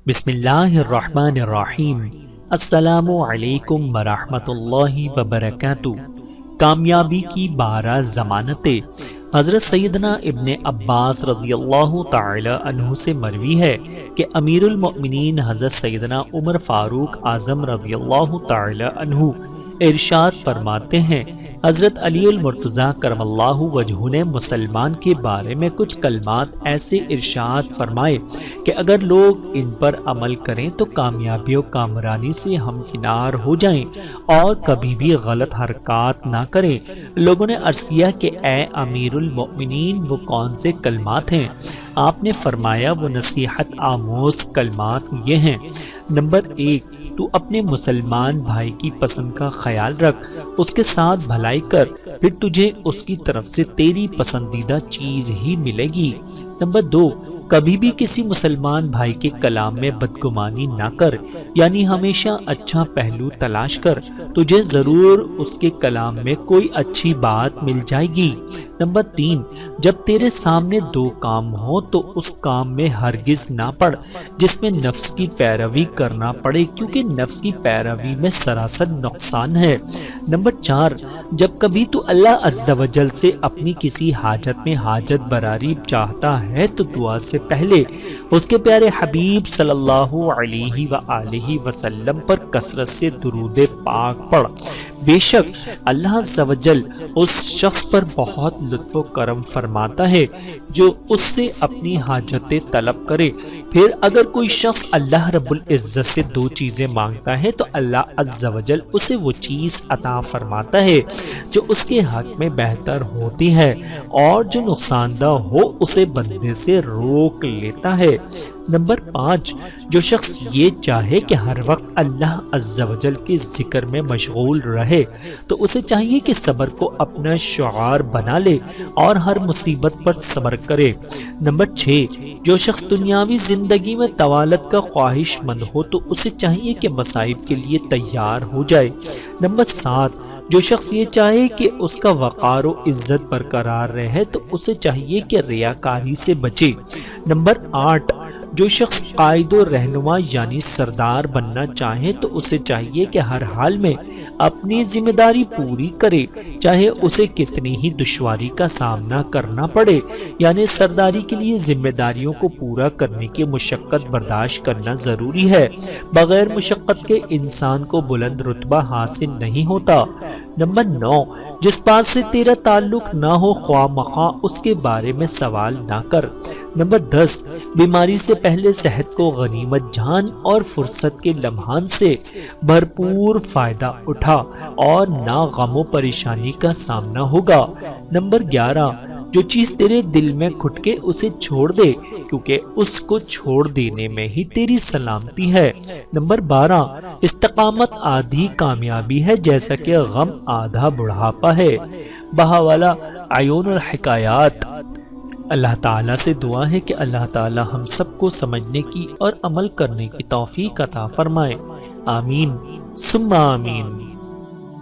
بسم اللہ الرحمن الرحیم۔ السلام علیکم ورحمۃ اللہ وبرکاتہ۔ کامیابی کی 12 ضمانتیں۔ حضرت سیدنا ابن عباس رضی اللہ تعالی عنہ سے مروی ہے کہ امیر المؤمنین حضرت سیدنا عمر فاروق اعظم رضی اللہ تعالی عنہ ارشاد فرماتے ہیں، حضرت علی المرتضیٰ کرم اللہ وجہہ نے مسلمان کے بارے میں کچھ کلمات ایسے ارشاد فرمائے کہ اگر لوگ ان پر عمل کریں تو کامیابی و کامرانی سے ہمکنار ہو جائیں اور کبھی بھی غلط حرکات نہ کریں۔ لوگوں نے عرض کیا کہ اے امیر المؤمنین وہ کون سے کلمات ہیں؟ آپ نے فرمایا وہ نصیحت آموز کلمات یہ ہیں۔ نمبر 1، تو اپنے مسلمان بھائی کی پسند کا خیال رکھ، اس کے ساتھ بھلائی کر، پھر تجھے اس کی طرف سے تیری پسندیدہ چیز ہی ملے گی۔ نمبر 2، کبھی بھی کسی مسلمان بھائی کے کلام میں بدگمانی نہ کر، یعنی ہمیشہ اچھا پہلو تلاش کر، تجھے ضرور اس کے کلام میں کوئی اچھی بات مل جائے گی۔ نمبر 3، جب تیرے سامنے 2 کام ہوں تو اس کام میں ہرگز نہ پڑ جس میں نفس کی پیروی کرنا پڑے، کیونکہ نفس کی پیروی میں سراسر نقصان ہے۔ نمبر 4، جب کبھی تو اللہ عز و جل سے اپنی کسی حاجت میں حاجت براری چاہتا ہے تو دعا سے پہلے اس کے پیارے حبیب صلی اللہ علیہ وآلہ وسلم پر کثرت سے درود پاک پڑھ۔ بے شک اللہ عز و جل اس شخص پر بہت لطف و کرم فرماتا ہے جو اس سے اپنی حاجتیں طلب کرے۔ پھر اگر کوئی شخص اللہ رب العزت سے 2 چیزیں مانگتا ہے تو اللہ عز و جل اسے وہ چیز عطا فرماتا ہے جو اس کے حق میں بہتر ہوتی ہے، اور جو نقصان دہ ہو اسے بندے سے روک لیتا ہے۔ نمبر 5، جو شخص یہ چاہے کہ ہر وقت اللہ عز و جل کے ذکر میں مشغول رہے تو اسے چاہیے کہ صبر کو اپنا شعار بنا لے اور ہر مصیبت پر صبر کرے۔ نمبر 6، جو شخص دنیاوی زندگی میں طوالت کا خواہش مند ہو تو اسے چاہیے کہ مصائب کے لیے تیار ہو جائے۔ نمبر 7، جو شخص یہ چاہے کہ اس کا وقار و عزت برقرار رہے تو اسے چاہیے کہ ریاکاری سے بچے۔ نمبر 8، جو شخص قائد و رہنما یعنی سردار بننا چاہے تو اسے چاہیے کہ ہر حال میں اپنی ذمہ داری پوری کرے، چاہے اسے کتنی ہی دشواری کا سامنا کرنا پڑے، یعنی سرداری کے لیے ذمہ داریوں کو پورا کرنے کی مشقت برداشت کرنا ضروری ہے۔ بغیر مشقت کے انسان کو بلند رتبہ حاصل نہیں ہوتا۔ نمبر 9، جس بات سے تیرا تعلق نہ ہو خواہ مخواہ اس کے بارے میں سوال نہ کر۔ نمبر 10، بیماری سے پہلے صحت کو غنیمت جان اور فرصت کے لمحان سے بھرپور فائدہ اٹھا اور نہ غم و پریشانی کا سامنا ہوگا۔ نمبر 11، جو چیز تیرے دل میں کھٹکے اسے چھوڑ دے، کیونکہ اس کو چھوڑ دینے میں ہی تیری سلامتی ہے۔ نمبر 12، استقامت آدھی کامیابی ہے جیسا کہ غم آدھا بڑھاپا ہے۔ بہاوالہ عیون الحکایات۔ اللہ تعالیٰ سے دعا ہے کہ اللہ تعالیٰ ہم سب کو سمجھنے کی اور عمل کرنے کی توفیق عطا فرمائے۔ آمین ثم آمین۔